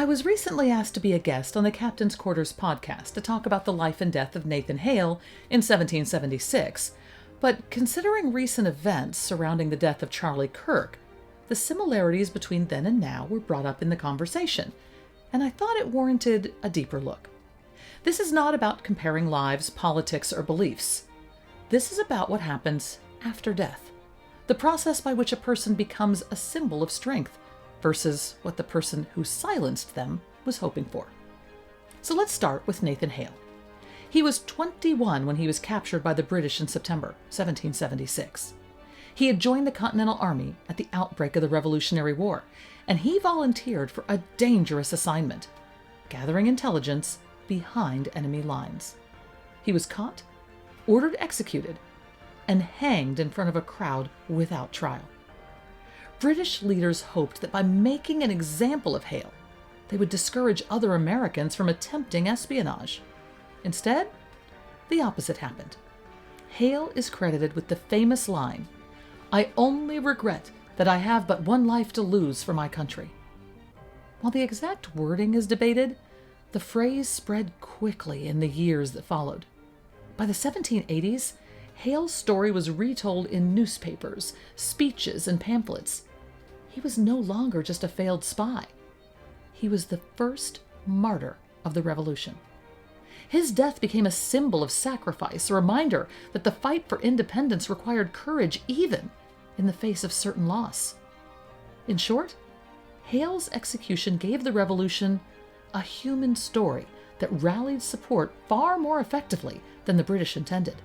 I was recently asked to be a guest on the Captain's Quarters podcast to talk about the life and death of Nathan Hale in 1776, but considering recent events surrounding the death of Charlie Kirk, the similarities between then and now were brought up in the conversation, and I thought it warranted a deeper look. This is not about comparing lives, politics, or beliefs. This is about what happens after death, the process by which a person becomes a symbol of strength, versus what the person who silenced them was hoping for. So let's start with Nathan Hale. He was 21 when he was captured by the British in September 1776. He had joined the Continental Army at the outbreak of the Revolutionary War, and he volunteered for a dangerous assignment, gathering intelligence behind enemy lines. He was caught, ordered executed, and hanged in front of a crowd without trial. British leaders hoped that by making an example of Hale, they would discourage other Americans from attempting espionage. Instead, the opposite happened. Hale is credited with the famous line, "I only regret that I have but one life to lose for my country." While the exact wording is debated, the phrase spread quickly in the years that followed. By the 1780s, Hale's story was retold in newspapers, speeches, and pamphlets. He was no longer just a failed spy. He was the first martyr of the Revolution. His death became a symbol of sacrifice, a reminder that the fight for independence required courage even in the face of certain loss. In short, Hale's execution gave the Revolution a human story that rallied support far more effectively than the British intended.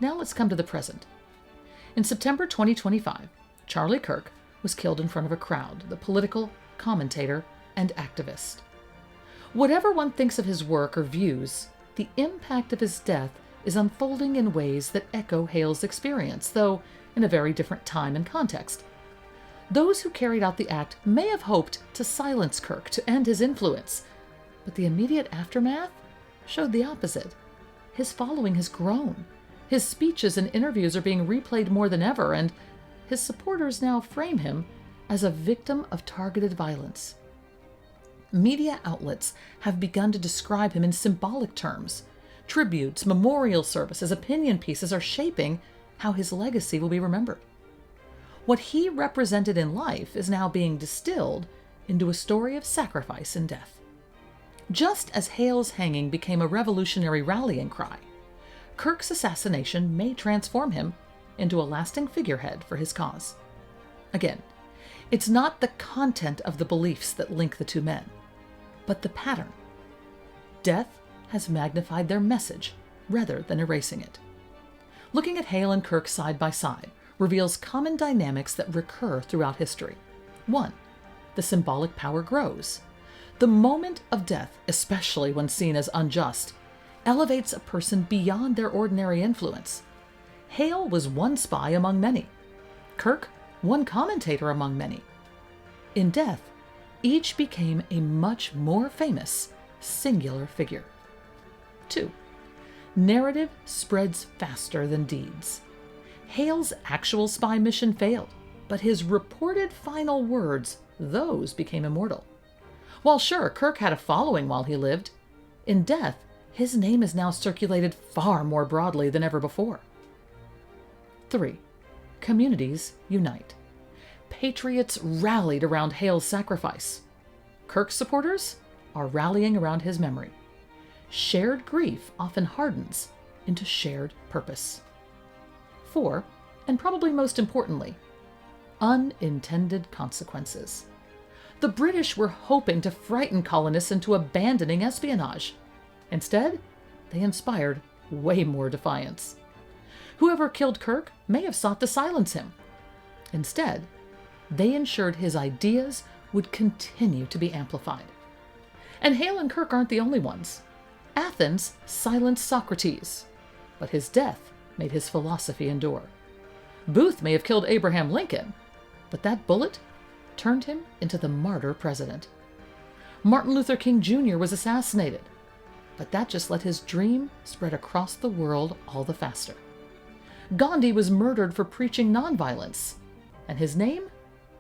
Now let's come to the present. In September 2025, Charlie Kirk was killed in front of a crowd, the political commentator and activist. Whatever one thinks of his work or views, the impact of his death is unfolding in ways that echo Hale's experience, though in a very different time and context. Those who carried out the act may have hoped to silence Kirk, to end his influence, but the immediate aftermath showed the opposite. His following has grown. His speeches and interviews are being replayed more than ever, and his supporters now frame him as a victim of targeted violence. Media outlets have begun to describe him in symbolic terms. Tributes, memorial services, opinion pieces are shaping how his legacy will be remembered. What he represented in life is now being distilled into a story of sacrifice and death. Just as Hale's hanging became a revolutionary rallying cry, Kirk's assassination may transform him into a lasting figurehead for his cause. Again, it's not the content of the beliefs that link the two men, but the pattern. Death has magnified their message rather than erasing it. Looking at Hale and Kirk side by side reveals common dynamics that recur throughout history. 1. The symbolic power grows. The moment of death, especially when seen as unjust, elevates a person beyond their ordinary influence. Hale was one spy among many. Kirk, one commentator among many. In death, each became a much more famous, singular figure. 2. Narrative spreads faster than deeds. Hale's actual spy mission failed, but his reported final words, those became immortal. While sure, Kirk had a following while he lived, in death, his name is now circulated far more broadly than ever before. 3. Communities unite. Patriots rallied around Hale's sacrifice. Kirk's supporters are rallying around his memory. Shared grief often hardens into shared purpose. 4, and probably most importantly, unintended consequences. The British were hoping to frighten colonists into abandoning espionage. Instead, they inspired way more defiance. Whoever killed Kirk may have sought to silence him. Instead, they ensured his ideas would continue to be amplified. And Hale and Kirk aren't the only ones. Athens silenced Socrates, but his death made his philosophy endure. Booth may have killed Abraham Lincoln, but that bullet turned him into the martyr president. Martin Luther King Jr. was assassinated, but that just let his dream spread across the world all the faster. Gandhi was murdered for preaching nonviolence, and his name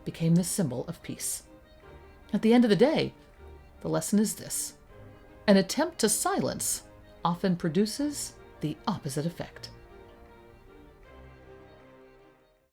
became the symbol of peace. At the end of the day, The lesson is this: an attempt to silence often produces the opposite effect.